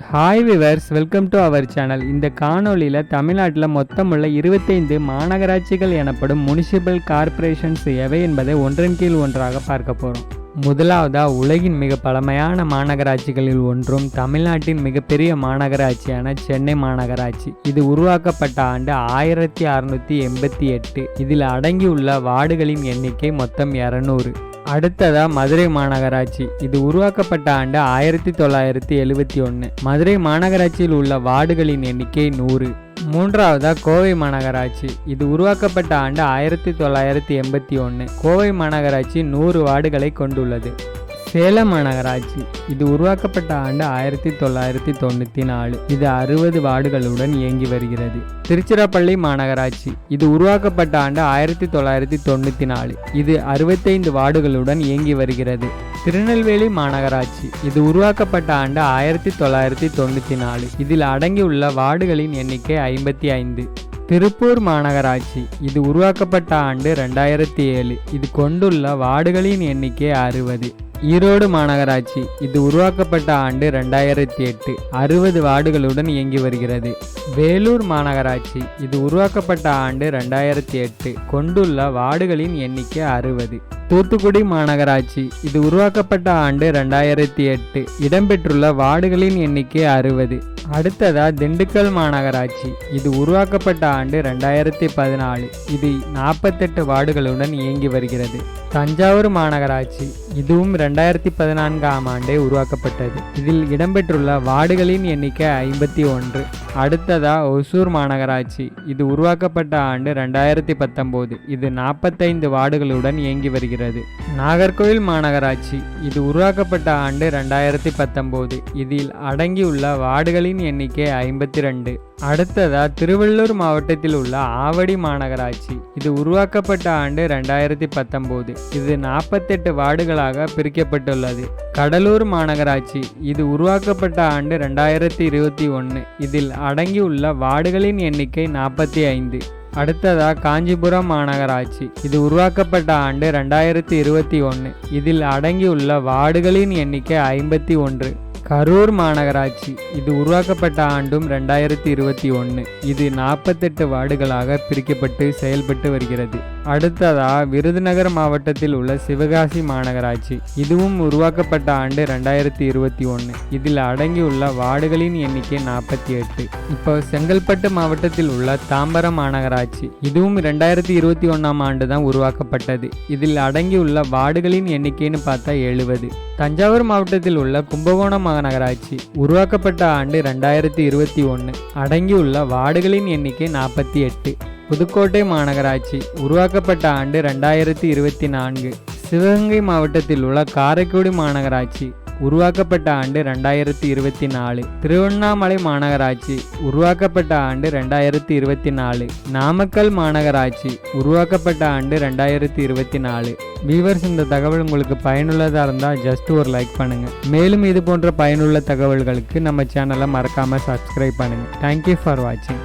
Hi viewers, welcome to our channel. இந்த காணொலியில் தமிழ்நாட்டில் மொத்தமுள்ள 25 மாநகராட்சிகள் எனப்படும் முனிசிபல் கார்ப்பரேஷன்ஸ் எவை என்பதை ஒன்றன் கீழ் ஒன்றாக பார்க்க போகிறோம். முதலாவதா, உலகின் மிக பழமையான மாநகராட்சிகளில் ஒன்றும் தமிழ்நாட்டின் மிகப்பெரிய மாநகராட்சியான சென்னை மாநகராட்சி. இது உருவாக்கப்பட்ட ஆண்டு 1688. இதில் அடங்கியுள்ள வார்டுகளின் எண்ணிக்கை மொத்தம் 200. அடுத்ததா, மதுரை மாநகராட்சி. இது உருவாக்கப்பட்ட ஆண்டு 1971. மதுரை மாநகராட்சியில் உள்ள வார்டுகளின் எண்ணிக்கை 100. மூன்றாவதா, கோவை மாநகராட்சி. இது உருவாக்கப்பட்ட ஆண்டு 1981. கோவை மாநகராட்சி 100 வார்டுகளை கொண்டுள்ளது. சேலம் மாநகராட்சி. இது உருவாக்கப்பட்ட ஆண்டு 1994. இது 60 வார்டுகளுடன் இயங்கி வருகிறது. திருச்சிராப்பள்ளி மாநகராட்சி. இது உருவாக்கப்பட்ட ஆண்டு 1994. இது 65 வார்டுகளுடன் இயங்கி வருகிறது. திருநெல்வேலி மாநகராட்சி. இது உருவாக்கப்பட்ட ஆண்டு 1994. இதில் அடங்கியுள்ள வார்டுகளின் எண்ணிக்கை 55. திருப்பூர் மாநகராட்சி. இது உருவாக்கப்பட்ட ஆண்டு 2007. இது கொண்டுள்ள வார்டுகளின் எண்ணிக்கை 60. ஈரோடு மாநகராட்சி. இது உருவாக்கப்பட்ட ஆண்டு 2008. 60 வார்டுகளுடன் இயங்கி வருகிறது. வேலூர் மாநகராட்சி. இது உருவாக்கப்பட்ட ஆண்டு 2008. கொண்டுள்ள வார்டுகளின் எண்ணிக்கை 60. தூத்துக்குடி மாநகராட்சி. இது உருவாக்கப்பட்ட ஆண்டு 2008. இடம்பெற்றுள்ள வார்டுகளின் எண்ணிக்கை 60. அடுத்ததா, திண்டுக்கல் மாநகராட்சி. இது உருவாக்கப்பட்ட ஆண்டு 2014. இது 48 வார்டுகளுடன் இயங்கி வருகிறது. தஞ்சாவூர் மாநகராட்சி. இதுவும் 2014ஆம் ஆண்டே உருவாக்கப்பட்டது. இதில் இடம்பெற்றுள்ள வார்டுகளின் எண்ணிக்கை 51. அடுத்ததா, ஒசூர் மாநகராட்சி. இது உருவாக்கப்பட்ட ஆண்டு 2019. இது 45 வார்டுகளுடன் இயங்கி வருகிறது. நாகர்கோவில் மாநகராட்சி. இது உருவாக்கப்பட்ட ஆண்டு 2019. இதில் அடங்கியுள்ள வார்டுகளின் எண்ணிக்கை 52. அடுத்ததா, திருவள்ளூர் மாவட்டத்தில் உள்ள ஆவடி மாநகராட்சி. இது உருவாக்கப்பட்ட ஆண்டு 2019. இது 48 வார்டுகளாக பிரிக்கப்பட்டுள்ளது. கடலூர் மாநகராட்சி. இது உருவாக்கப்பட்ட ஆண்டு 2021. இதில் அடங்கியுள்ள வார்டுகளின் எண்ணிக்கை 45. அடுத்ததா, காஞ்சிபுரம் மாநகராட்சி. இது உருவாக்கப்பட்ட ஆண்டு 2021. இதில் அடங்கியுள்ள வார்டுகளின் எண்ணிக்கை 51. கரூர் மாநகராட்சி. இது உருவாக்கப்பட்ட ஆண்டும் 2021. இது 48 வார்டுகளாக பிரிக்கப்பட்டு செயல்பட்டு வருகிறது. அடுத்ததா, விருதுநகர் மாவட்டத்தில் உள்ள சிவகாசி மாநகராட்சி. இதுவும் உருவாக்கப்பட்ட ஆண்டு 2021. இதில் அடங்கியுள்ள வார்டுகளின் எண்ணிக்கை 48. இப்போ செங்கல்பட்டு மாவட்டத்தில் உள்ள தாம்பரம் மாநகராட்சி. இதுவும் 2021ஆம் ஆண்டு தான் உருவாக்கப்பட்டது. இதில் அடங்கியுள்ள வார்டுகளின் எண்ணிக்கைன்னு பார்த்தா 70. தஞ்சாவூர் மாவட்டத்தில் உள்ள கும்பகோணம் மாநகராட்சி. உருவாக்கப்பட்ட ஆண்டு 2021. அடங்கியுள்ள வார்டுகளின் எண்ணிக்கை 48. புதுக்கோட்டை மாநகராட்சி. உருவாக்கப்பட்ட ஆண்டு 2024. சிவகங்கை மாவட்டத்தில் உள்ள காரைக்குடி மாநகராட்சி. உருவாக்கப்பட்ட ஆண்டு 2024. திருவண்ணாமலை மாநகராட்சி. உருவாக்கப்பட்ட ஆண்டு 2024. நாமக்கல் மாநகராட்சி. உருவாக்கப்பட்ட ஆண்டு 2024. வீவர்ஸ், இந்த தகவல் உங்களுக்கு பயனுள்ளதாக இருந்தால் ஜஸ்ட் ஒரு லைக் பண்ணுங்கள். மேலும் இது போன்ற பயனுள்ள தகவல்களுக்கு நம்ம சேனலை மறக்காமல் சப்ஸ்கிரைப் பண்ணுங்கள். தேங்க்யூ ஃபார் வாட்சிங்.